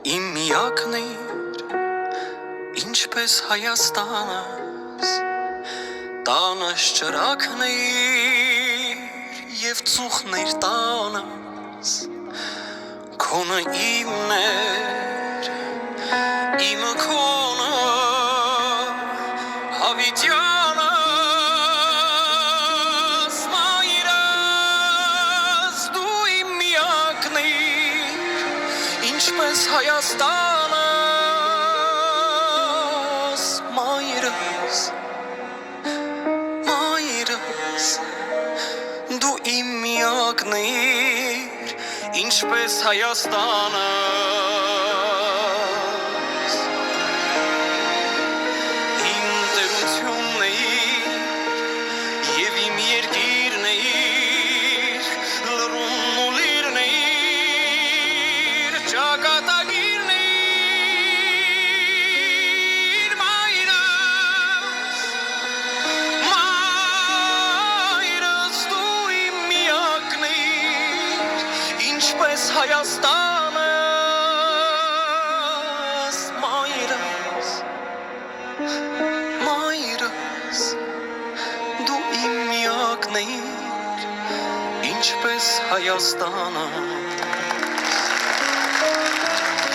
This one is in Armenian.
Իմ միակն էր, ինչպես Հայաստանս, տանս ճրակն էր և ծուխն էր տանս, քոնը իմն էր, իմը քոնը, հավիտյանս, մայրս, դու իմ միակն էր, ինչպես Հայաստանս, մայրս, մայրս, դու իմ միակն էր, ինչպես Հայաստանս, իմ տերությունն էր և իմ երկիրն էր, լռումն ու լիրն էր, ճակատագիրն էր, մայրս, մայրս, դու իմ միակն էր, ինչպես Հայաստանս, մայրս, մայրս, դու իմ միակն էր, ինչպես Հայաստանը